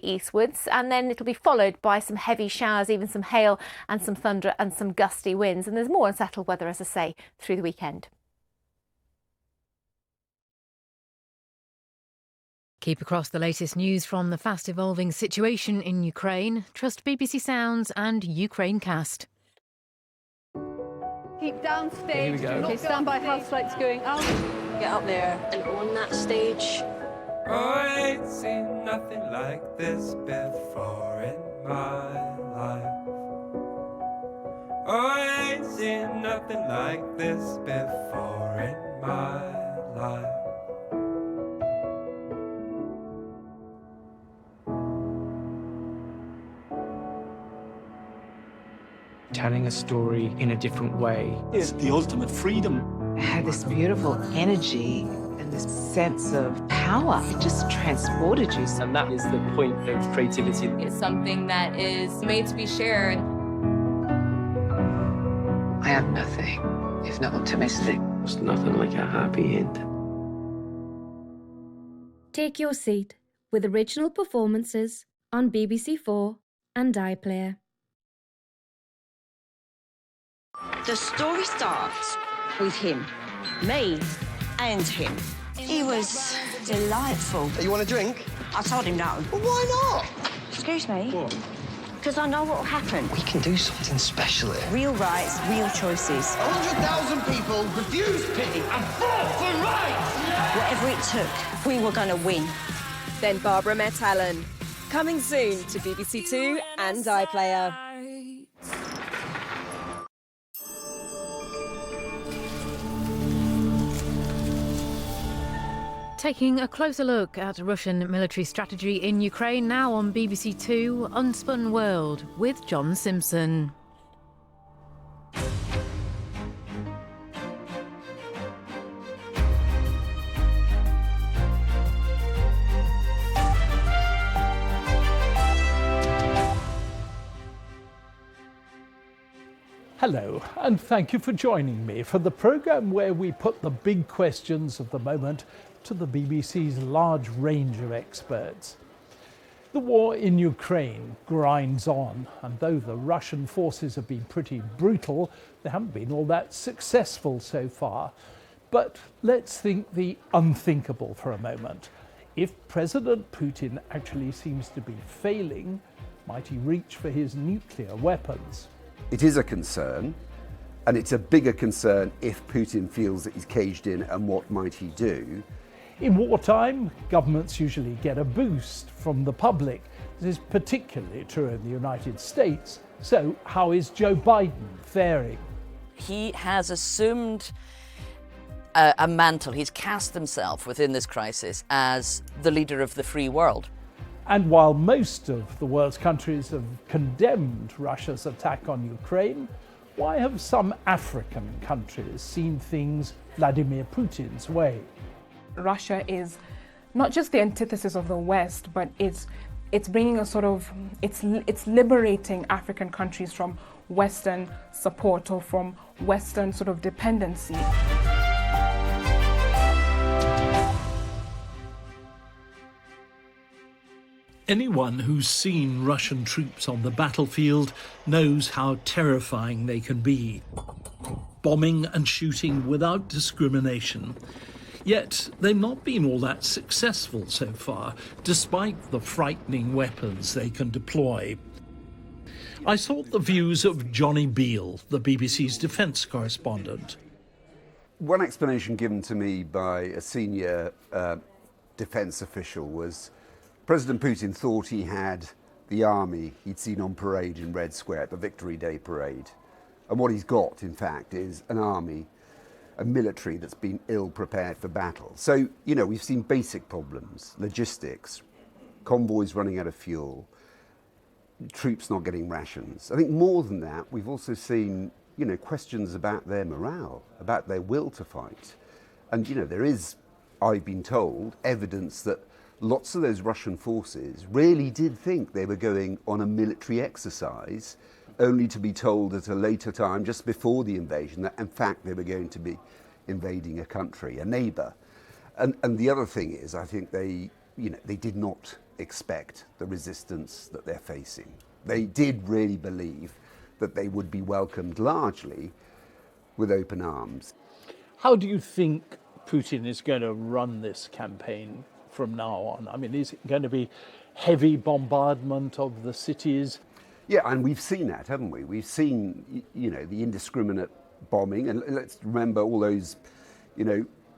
eastwards, and then it'll be followed by some heavy showers, even some hail and some thunder and some gusty winds. And there's more unsettled weather, as I say, through the weekend. Keep across the latest news from the fast evolving situation in Ukraine. Trust BBC Sounds and Ukrainecast. Keep downstage. Here we go. Okay, stand by, house lights going out. Get up there and on that stage. I ain't seen nothing like this before in my life. I ain't seen nothing like this before in my life. Telling a story in a different way is the ultimate freedom. It had this beautiful energy and this sense of power. It just transported you. and that is the point of creativity. It's something that is made to be shared. I am nothing if not optimistic. There's nothing like a happy end. Take your seat with original performances on BBC4 and iPlayer. The story starts with him, me and him. He was delightful. You want a drink? I told him no. Well, why not? Excuse me? What? Because I know what will happen. We can do something special here. Real rights, real choices. 100,000 people refused pity and fought for rights! Whatever it took, we were going to win. Then Barbara met Alan. Coming soon to BBC Two and iPlayer. Taking a closer look at Russian military strategy in Ukraine now on BBC Two, Unspun World with John Simpson. Hello, and thank you for joining me for the programme where we put the big questions of the moment to the BBC's large range of experts. The war in Ukraine grinds on, and though the Russian forces have been pretty brutal, they haven't been all that successful so far. But let's think the unthinkable for a moment. If President Putin actually seems to be failing, might he reach for his nuclear weapons? It is a concern, and it's a bigger concern if Putin feels that he's caged in, and what might he do? In wartime, governments usually get a boost from the public. This is particularly true in the United States. So how is Joe Biden faring? He has assumed a mantle. He's cast himself within this crisis as the leader of the free world. And while most of the world's countries have condemned Russia's attack on Ukraine, why have some African countries seen things Vladimir Putin's way? Russia is not just the antithesis of the West, but it's bringing a sort of, it's liberating African countries from Western support or from Western sort of dependency. Anyone who's seen Russian troops on the battlefield knows how terrifying they can be. Bombing and shooting without discrimination. Yet they've not been all that successful so far, despite the frightening weapons they can deploy. I sought the views of Johnny Beale, the BBC's defence correspondent. One explanation given to me by a senior defence official was President Putin thought he had the army he'd seen on parade in Red Square, the Victory Day parade. And what he's got, in fact, is an army, a military that's been ill prepared for battle. So, you know, we've seen basic problems, logistics, convoys running out of fuel, troops not getting rations. I think more than that, we've also seen, you know, questions about their morale, about their will to fight. And, you know, there is, I've been told, evidence that lots of those Russian forces really did think they were going on a military exercise, only to be told at a later time, just before the invasion, that in fact they were going to be invading a country, a neighbour. And the other thing is, I think they did not expect the resistance that they're facing. They did really believe that they would be welcomed largely with open arms. How do you think Putin is going to run this campaign from now on? I mean, is it going to be heavy bombardment of the cities? Yeah, and we've seen that, haven't we? We've seen, the indiscriminate bombing, and let's remember all those,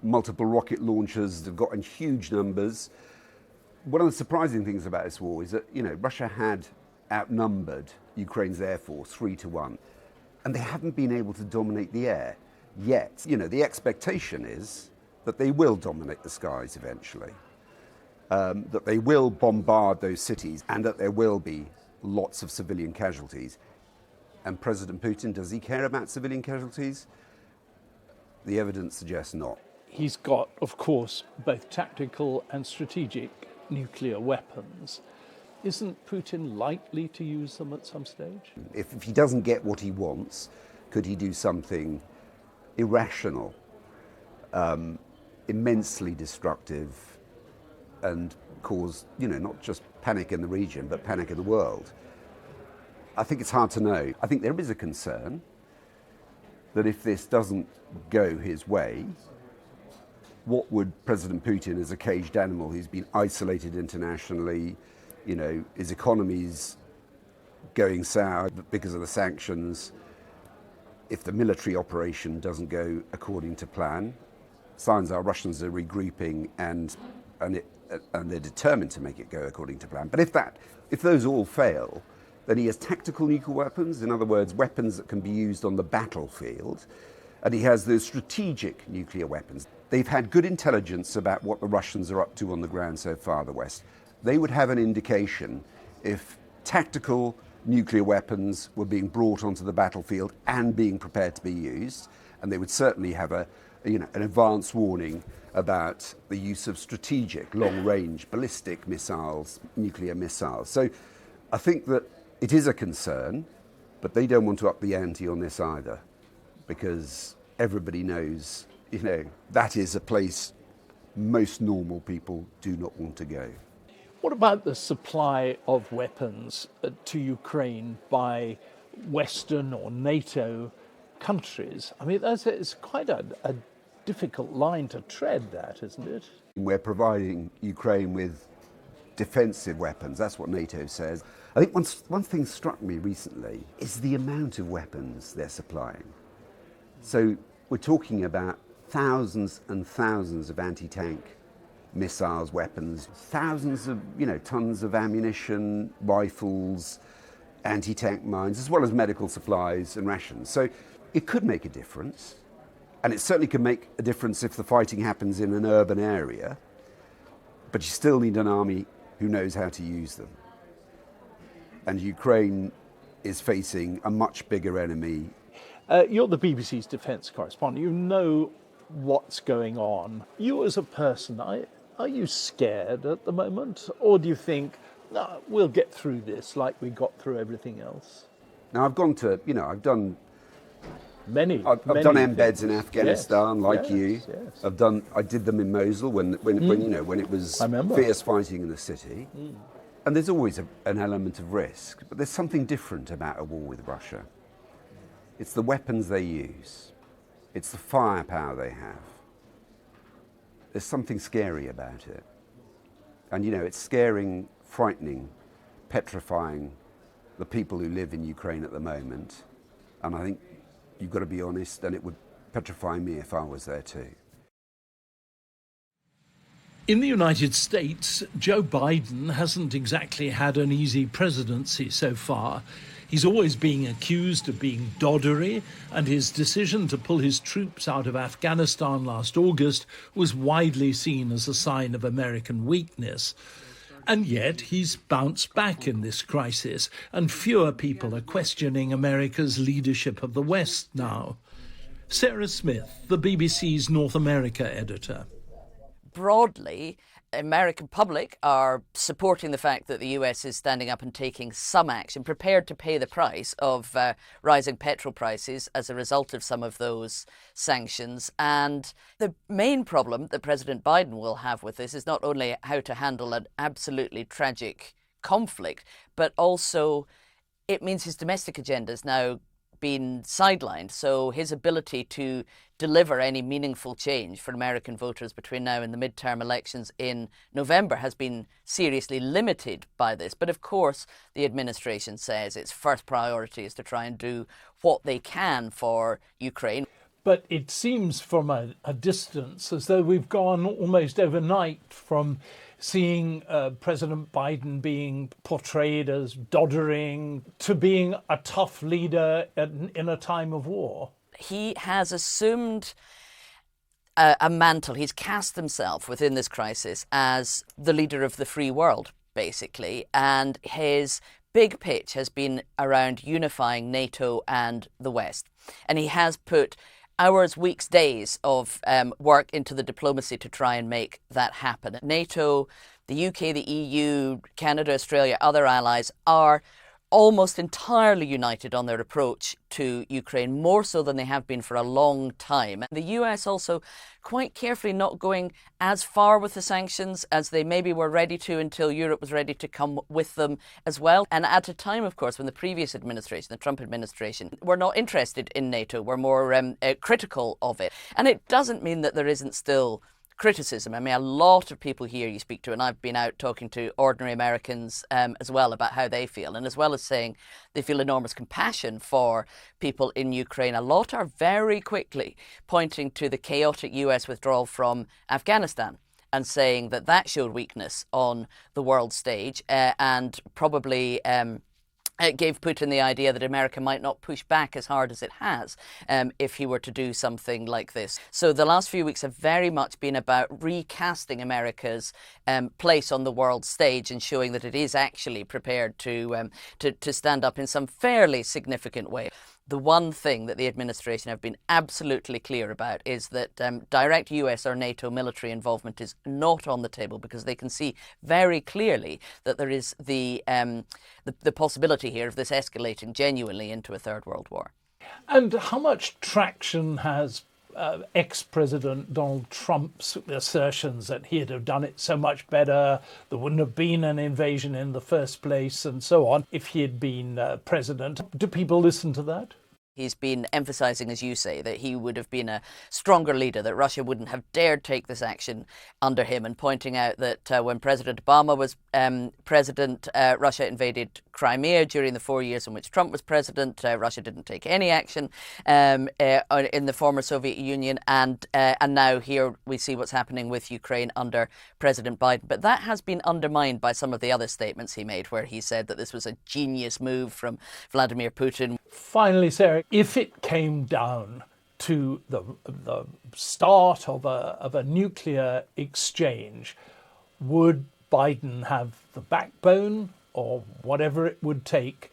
multiple rocket launchers that have got in huge numbers. One of the surprising things about this war is that, Russia had outnumbered Ukraine's air force 3-1, and they haven't been able to dominate the air yet. The expectation is that they will dominate the skies eventually, that they will bombard those cities, and that there will be lots of civilian casualties. And President Putin, does he care about civilian casualties? The evidence suggests not. He's got, of course, both tactical and strategic nuclear weapons. Isn't Putin likely to use them at some stage? If he doesn't get what he wants, could he do something irrational, immensely destructive, and cause, not just panic in the region, but panic in the world? I think it's hard to know. I think there is a concern that if this doesn't go his way, what would President Putin, as a caged animal who's been isolated internationally, his economy's going sour because of the sanctions, if the military operation doesn't go according to plan, signs are Russians are regrouping and they're determined to make it go according to plan. But if those all fail, then he has tactical nuclear weapons, in other words, weapons that can be used on the battlefield, and he has those strategic nuclear weapons. They've had good intelligence about what the Russians are up to on the ground so far, the West. They would have an indication if tactical nuclear weapons were being brought onto the battlefield and being prepared to be used, and they would certainly have an advance warning about the use of strategic, long-range, ballistic missiles, nuclear missiles. So I think that it is a concern, but they don't want to up the ante on this either, because everybody knows, that is a place most normal people do not want to go. What about the supply of weapons to Ukraine by Western or NATO countries? I mean, it's quite a difficult line to tread, that, isn't it? We're providing Ukraine with defensive weapons. That's what NATO says. I think one thing struck me recently is the amount of weapons they're supplying. So we're talking about thousands and thousands of anti-tank missiles, weapons, thousands of tons of ammunition, rifles, anti-tank mines, as well as medical supplies and rations. So it could make a difference, and it certainly can make a difference if the fighting happens in an urban area, but you still need an army who knows how to use them. And Ukraine is facing a much bigger enemy. You're the BBC's defence correspondent. You know what's going on. You as a person, are you scared at the moment? Or do you think, no, we'll get through this like we got through everything else? Now, I've gone to, I've done many. I've done embeds in Afghanistan, yes, you. Yes. I did them in Mosul when it was fierce fighting in the city. Mm. And there's always an element of risk, but there's something different about a war with Russia. It's the weapons they use. It's the firepower they have. There's something scary about it. And it's scaring, frightening, petrifying the people who live in Ukraine at the moment. And I think you've got to be honest, and it would petrify me if I was there too. In the United States, Joe Biden hasn't exactly had an easy presidency so far. He's always being accused of being doddery, and his decision to pull his troops out of Afghanistan last August was widely seen as a sign of American weakness. And yet he's bounced back in this crisis, and fewer people are questioning America's leadership of the West now. Sarah Smith, the BBC's North America editor. Broadly, American public are supporting the fact that the US is standing up and taking some action, prepared to pay the price of rising petrol prices as a result of some of those sanctions. And the main problem that President Biden will have with this is not only how to handle an absolutely tragic conflict, but also it means his domestic agenda is now been sidelined. So his ability to deliver any meaningful change for American voters between now and the midterm elections in November has been seriously limited by this. But of course, the administration says its first priority is to try and do what they can for Ukraine. But it seems from a distance as though we've gone almost overnight from seeing President Biden being portrayed as doddering to being a tough leader in a time of war. He has assumed a mantle. He's cast himself within this crisis as the leader of the free world, basically. And his big pitch has been around unifying NATO and the West. And he has put hours, weeks, days of work into the diplomacy to try and make that happen. NATO, the UK, the EU, Canada, Australia, other allies are almost entirely united on their approach to Ukraine, more so than they have been for a long time. The US also quite carefully not going as far with the sanctions as they maybe were ready to until Europe was ready to come with them as well. And at a time, of course, when the previous administration, the Trump administration, were not interested in NATO, were more critical of it. And it doesn't mean that there isn't still criticism. I mean, a lot of people here you speak to, and I've been out talking to ordinary Americans as well about how they feel, and as well as saying they feel enormous compassion for people in Ukraine, a lot are very quickly pointing to the chaotic US withdrawal from Afghanistan and saying that that showed weakness on the world stage and probably it gave Putin the idea that America might not push back as hard as it has if he were to do something like this. So the last few weeks have very much been about recasting America's place on the world stage and showing that it is actually prepared to stand up in some fairly significant way. The one thing that the administration have been absolutely clear about is that direct US or NATO military involvement is not on the table, because they can see very clearly that there is the possibility here of this escalating genuinely into a third world war. And how much traction has ex-President Donald Trump's assertions that he'd have done it so much better, there wouldn't have been an invasion in the first place and so on if he had been president? Do people listen to that? He's been emphasising, as you say, that he would have been a stronger leader, that Russia wouldn't have dared take this action under him, and pointing out that when President Obama was president, Russia invaded Crimea. During the 4 years in which Trump was president, Russia didn't take any action in the former Soviet Union, and now here we see what's happening with Ukraine under President Biden. But that has been undermined by some of the other statements he made, where he said that this was a genius move from Vladimir Putin. Finally, Sarah, if it came down to the start of a nuclear exchange, would Biden have the backbone or whatever it would take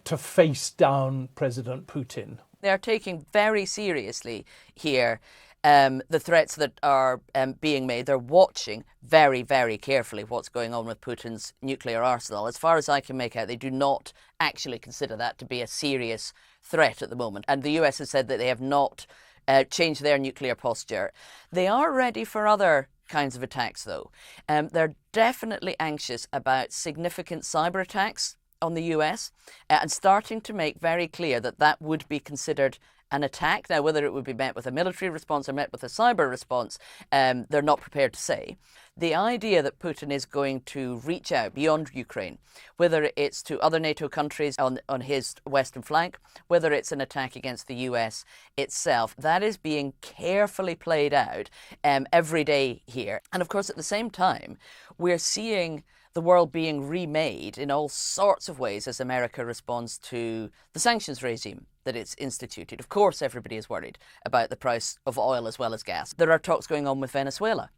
to face down President Putin? They are taking very seriously here the threats that are being made. They're watching very, very carefully what's going on with Putin's nuclear arsenal. As far as I can make out, they do not actually consider that to be a serious threat at the moment. And the US has said that they have not changed their nuclear posture. They are ready for other kinds of attacks, though. They're definitely anxious about significant cyber attacks on the US and starting to make very clear that that would be considered an attack. Now, whether it would be met with a military response or met with a cyber response, they're not prepared to say. The idea that Putin is going to reach out beyond Ukraine, whether it's to other NATO countries on his western flank, whether it's an attack against the US itself, that is being carefully played out every day here. And of course, at the same time, we're seeing the world being remade in all sorts of ways as America responds to the sanctions regime that it's instituted. Of course, everybody is worried about the price of oil as well as gas. There are talks going on with Venezuela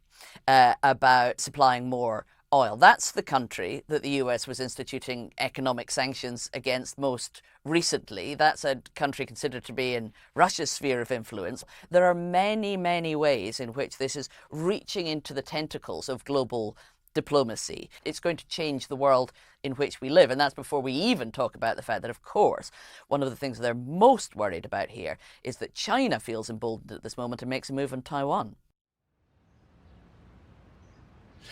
about supplying more oil. That's the country that the US was instituting economic sanctions against most recently. That's a country considered to be in Russia's sphere of influence. There are many, many ways in which this is reaching into the tentacles of global diplomacy. It's going to change the world in which we live, and that's before we even talk about the fact that, of course, one of the things they're most worried about here is that China feels emboldened at this moment and makes a move on Taiwan.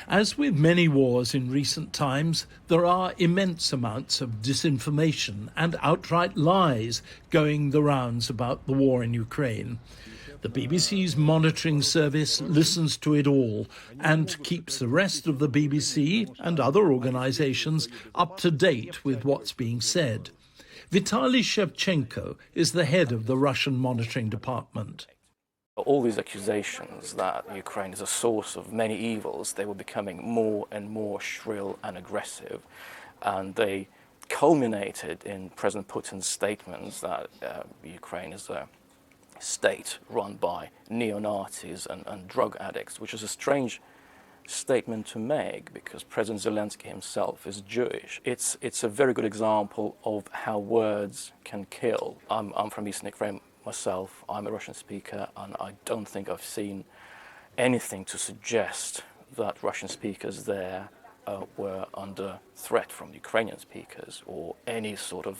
As with many wars in recent times, there are immense amounts of disinformation and outright lies going the rounds about the war in Ukraine. The BBC's monitoring service listens to it all and keeps the rest of the BBC and other organisations up to date with what's being said. Vitaly Shevchenko is the head of the Russian monitoring department. All these accusations that Ukraine is a source of many evils, they were becoming more and more shrill and aggressive. And they culminated in President Putin's statements that Ukraine is a state run by neo-Nazis and drug addicts, which is a strange statement to make because President Zelensky himself is Jewish. It's a very good example of how words can kill. I'm from Eastern Ukraine myself. I'm a Russian speaker, and I don't think I've seen anything to suggest that Russian speakers there were under threat from Ukrainian speakers or any sort of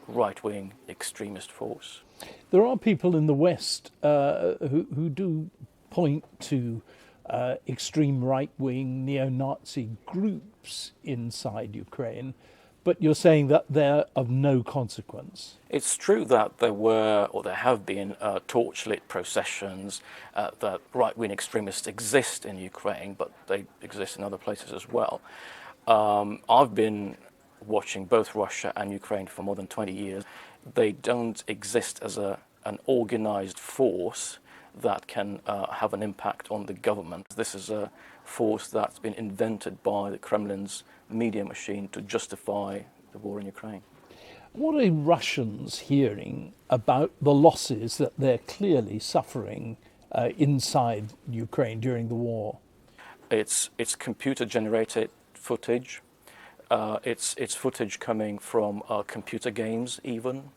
right-wing extremist force. There are people in the West who do point to extreme right-wing neo-Nazi groups inside Ukraine, but you're saying that they're of no consequence. It's true that there were, or there have been, torchlit processions, that right-wing extremists exist in Ukraine, but they exist in other places as well. I've been watching both Russia and Ukraine for more than 20 years. They don't exist as an organized force that can have an impact on the government. This is a force that's been invented by the Kremlin's media machine to justify the war in Ukraine. What are Russians hearing about the losses that they're clearly suffering inside Ukraine during the war? It's computer-generated footage. It's footage coming from computer games even.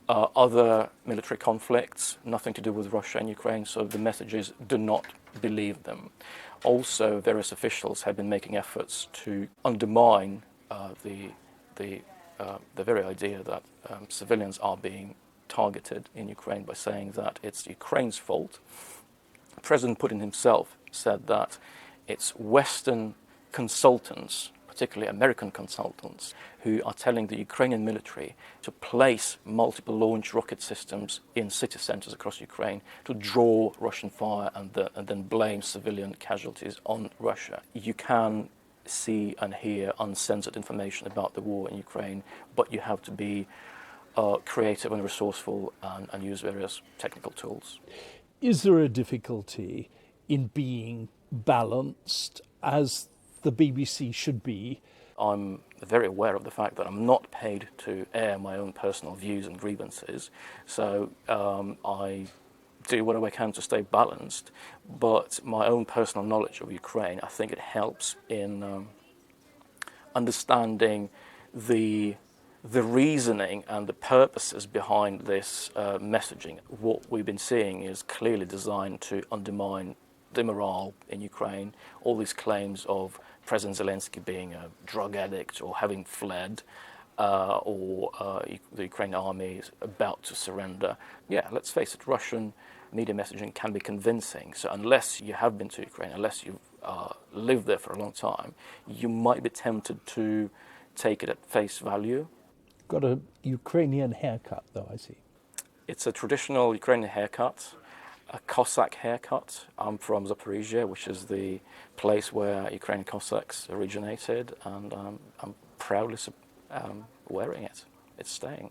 Other military conflicts, nothing to do with Russia and Ukraine, so the messages do not believe them. Also, various officials have been making efforts to undermine the very idea that civilians are being targeted in Ukraine by saying that it's Ukraine's fault. President Putin himself said that it's Western consultants, particularly American consultants, who are telling the Ukrainian military to place multiple launch rocket systems in city centers across Ukraine to draw Russian fire and then blame civilian casualties on Russia. You can see and hear uncensored information about the war in Ukraine, but you have to be creative and resourceful and use various technical tools. Is there a difficulty in being balanced as the BBC should be? I'm very aware of the fact that I'm not paid to air my own personal views and grievances, so I do whatever I can to stay balanced, but my own personal knowledge of Ukraine, I think it helps in understanding the reasoning and the purposes behind this messaging. What we've been seeing is clearly designed to undermine the morale in Ukraine, all these claims of President Zelensky being a drug addict or having fled, or the Ukrainian army is about to surrender. Yeah, let's face it, Russian media messaging can be convincing. So unless you have been to Ukraine, unless you've lived there for a long time, you might be tempted to take it at face value. Got a Ukrainian haircut, though, I see. It's a traditional Ukrainian haircut, a Cossack haircut. I'm from Zaporizhia, which is the place where Ukrainian Cossacks originated, and I'm proudly wearing it. It's staying.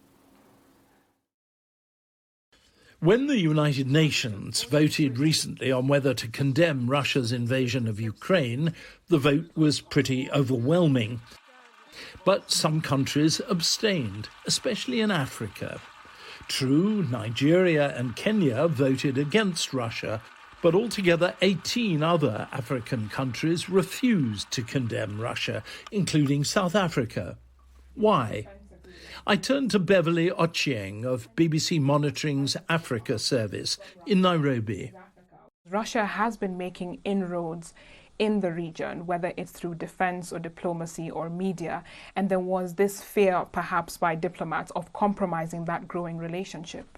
When the United Nations voted recently on whether to condemn Russia's invasion of Ukraine, the vote was pretty overwhelming. But some countries abstained, especially in Africa. True, Nigeria and Kenya voted against Russia, But altogether, 18 other African countries refused to condemn Russia, including South Africa. Why? I turned to Beverly Ochieng of BBC Monitoring's Africa service in Nairobi. Russia has been making inroads in the region, whether it's through defense or diplomacy or media, and there was this fear, perhaps by diplomats, of compromising that growing relationship.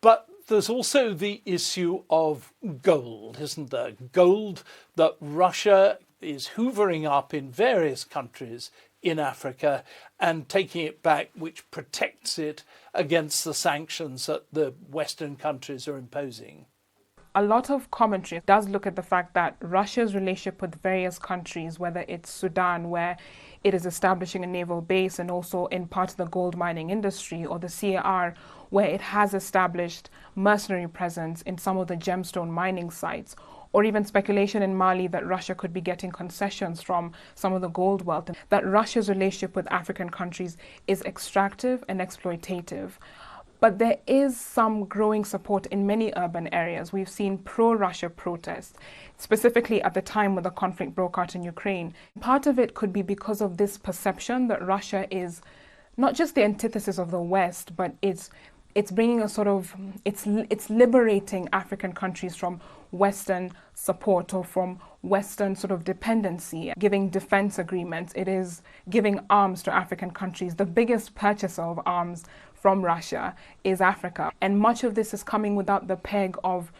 But there's also the issue of gold, isn't there? Gold that Russia is hoovering up in various countries in Africa and taking it back, which protects it against the sanctions that the Western countries are imposing. A lot of commentary does look at the fact that Russia's relationship with various countries, whether it's Sudan, where it is establishing a naval base, and also in part of the gold mining industry, or the CAR, where it has established mercenary presence in some of the gemstone mining sites, or even speculation in Mali that Russia could be getting concessions from some of the gold wealth, that Russia's relationship with African countries is extractive and exploitative. But there is some growing support in many urban areas. We've seen pro-Russia protests, specifically at the time when the conflict broke out in Ukraine. Part of it could be because of this perception that Russia is not just the antithesis of the West, but it's bringing a sort of, it's liberating African countries from Western support or from Western sort of dependency, giving defense agreements. It is giving arms to African countries. The biggest purchaser of arms from Russia is Africa. And much of this is coming without the peg of,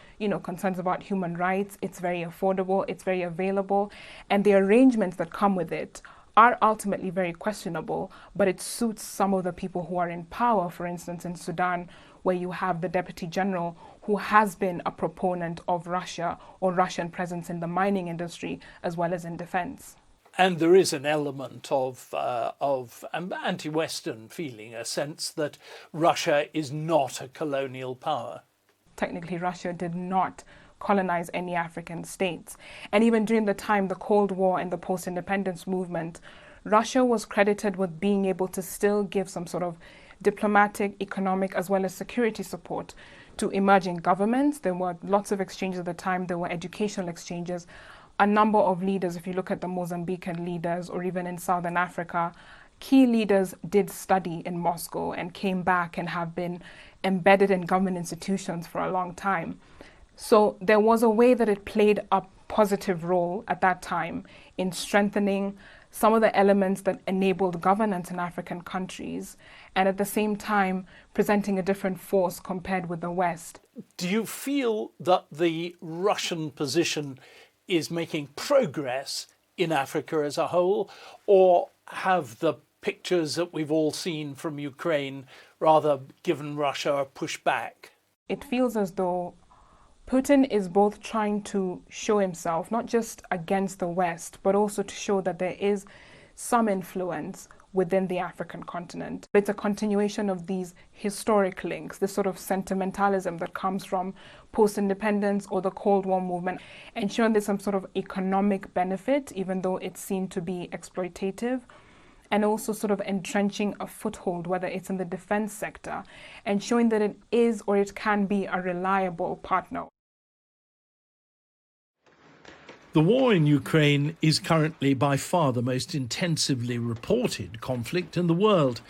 concerns about human rights. It's very affordable, it's very available, and the arrangements that come with it are ultimately very questionable, but it suits some of the people who are in power. For instance, in Sudan, where you have the Deputy General who has been a proponent of Russia or Russian presence in the mining industry as well as in defense. And there is an element of anti-Western feeling, a sense that Russia is not a colonial power. Technically, Russia did not colonize any African states. And even during the time, the Cold War and the post-independence movement, Russia was credited with being able to still give some sort of diplomatic, economic, as well as security support to emerging governments. There were lots of exchanges at the time. There were educational exchanges. A number of leaders, if you look at the Mozambican leaders or even in Southern Africa, key leaders did study in Moscow and came back and have been embedded in government institutions for a long time. So there was a way that it played a positive role at that time in strengthening some of the elements that enabled governance in African countries, and at the same time presenting a different force compared with the West. Do you feel that the Russian position is making progress in Africa as a whole, or have the pictures that we've all seen from Ukraine rather given Russia a push back? It feels as though Putin is both trying to show himself, not just against the West, but also to show that there is some influence within the African continent. It's a continuation of these historic links, this sort of sentimentalism that comes from post-independence or the Cold War movement, and showing there's some sort of economic benefit, even though it seemed to be exploitative, and also sort of entrenching a foothold, whether it's in the defense sector, and showing that it is or it can be a reliable partner. The war in Ukraine is currently by far the most intensively reported conflict in the world.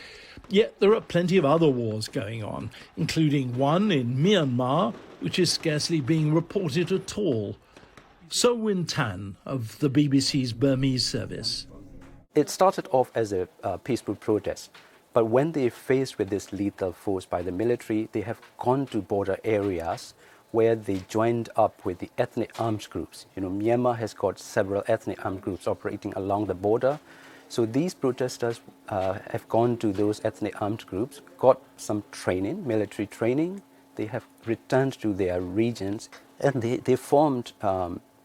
Yet there are plenty of other wars going on, including one in Myanmar, which is scarcely being reported at all. So Win Tan of the BBC's Burmese service. It started off as a peaceful protest, but when they faced with this lethal force by the military, they have gone to border areas where they joined up with the ethnic armed groups. Myanmar has got several ethnic armed groups operating along the border. So these protesters have gone to those ethnic armed groups, got some training, military training. They have returned to their regions, and they formed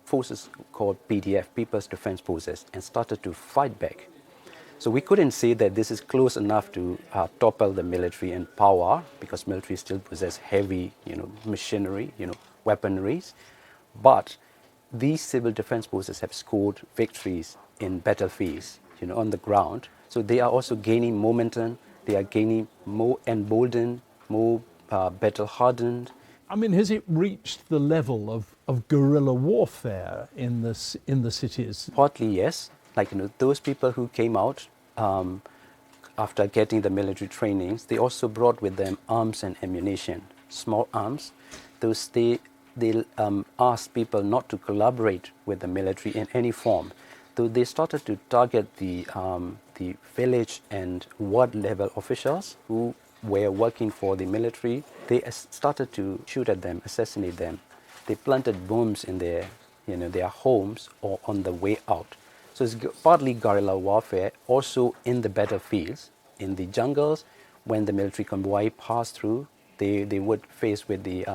forces called PDF, People's Defense Forces, and started to fight back. So we couldn't say that this is close enough to topple the military in power, because military still possess heavy, machinery, weaponries. But these civil defense forces have scored victories in battlefields, on the ground. So they are also gaining momentum. They are gaining more emboldened, more battle-hardened, I mean, has it reached the level of guerrilla warfare in the cities? Partly, yes. Like, those people who came out after getting the military trainings, they also brought with them arms and ammunition, small arms. They asked people not to collaborate with the military in any form. So they started to target the village and ward level officials who were working for the military. They started to shoot at them, assassinate them. They planted bombs in their homes or on the way out. So it's partly guerrilla warfare, also in the battlefields, in the jungles. When the military convoy passed through, they would face with the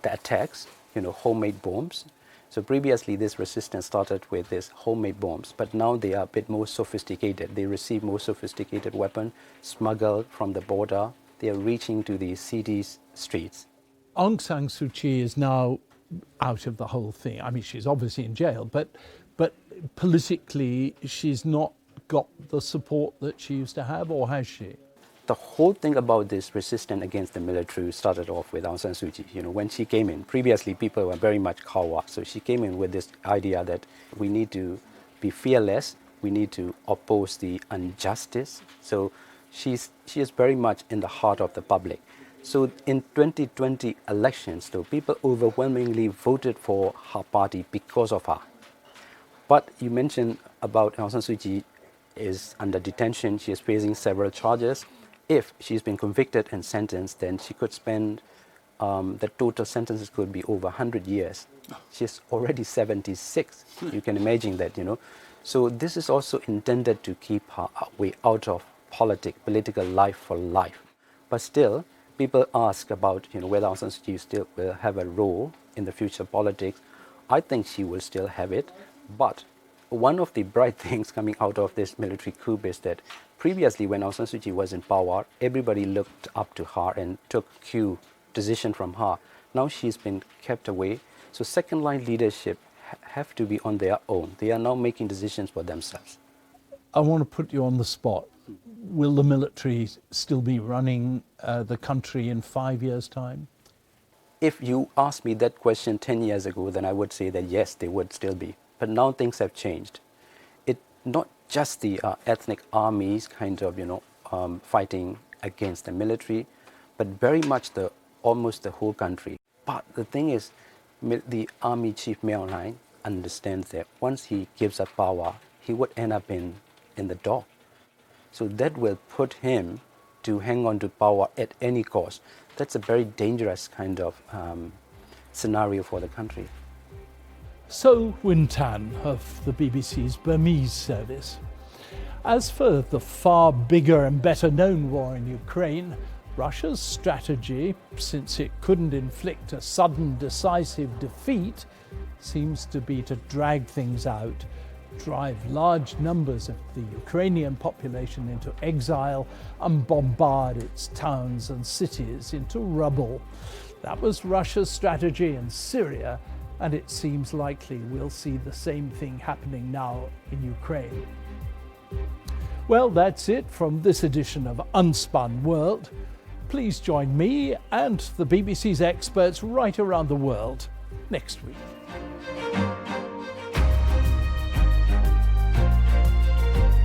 attacks, homemade bombs. So previously this resistance started with these homemade bombs, but now they are a bit more sophisticated. They receive more sophisticated weapons, smuggled from the border. They are reaching to the city's streets. Aung San Suu Kyi is now out of the whole thing. I mean, she's obviously in jail, but politically she's not got the support that she used to have, or has she? The whole thing about this resistance against the military started off with Aung San Suu Kyi. When she came in, previously people were very much coward. So she came in with this idea that we need to be fearless, we need to oppose the injustice. So she is very much in the heart of the public. So in 2020 elections, though, people overwhelmingly voted for her party because of her. But you mentioned about Aung San Suu Kyi is under detention. She is facing several charges. If she's been convicted and sentenced, then she could spend, the total sentences could be over 100 years. She's already 76. You can imagine that, So this is also intended to keep her way out of political life for life. But still, people ask about, whether Aung San Suu Kyi still will have a role in the future politics. I think she will still have it. But one of the bright things coming out of this military coup is that previously, when Aung San Suu Kyi was in power, everybody looked up to her and took cue, decision from her. Now she's been kept away. So second-line leadership have to be on their own. They are now making decisions for themselves. I want to put you on the spot. Will the military still be running the country in 5 years' time? If you asked me that question 10 years ago, then I would say that yes, they would still be. But now things have changed. Not just the ethnic armies kind of, fighting against the military, but very much almost the whole country. But the thing is, the army chief Miao Aung understands that once he gives up power, he would end up in the dock. So that will put him to hang on to power at any cost. That's a very dangerous kind of scenario for the country. So Win Tan of the BBC's Burmese service. As for the far bigger and better known war in Ukraine, Russia's strategy, since it couldn't inflict a sudden decisive defeat, seems to be to drag things out, drive large numbers of the Ukrainian population into exile and bombard its towns and cities into rubble. That was Russia's strategy in Syria, and it seems likely we'll see the same thing happening now in Ukraine. Well, that's it from this edition of Unspun World. Please join me and the BBC's experts right around the world next week.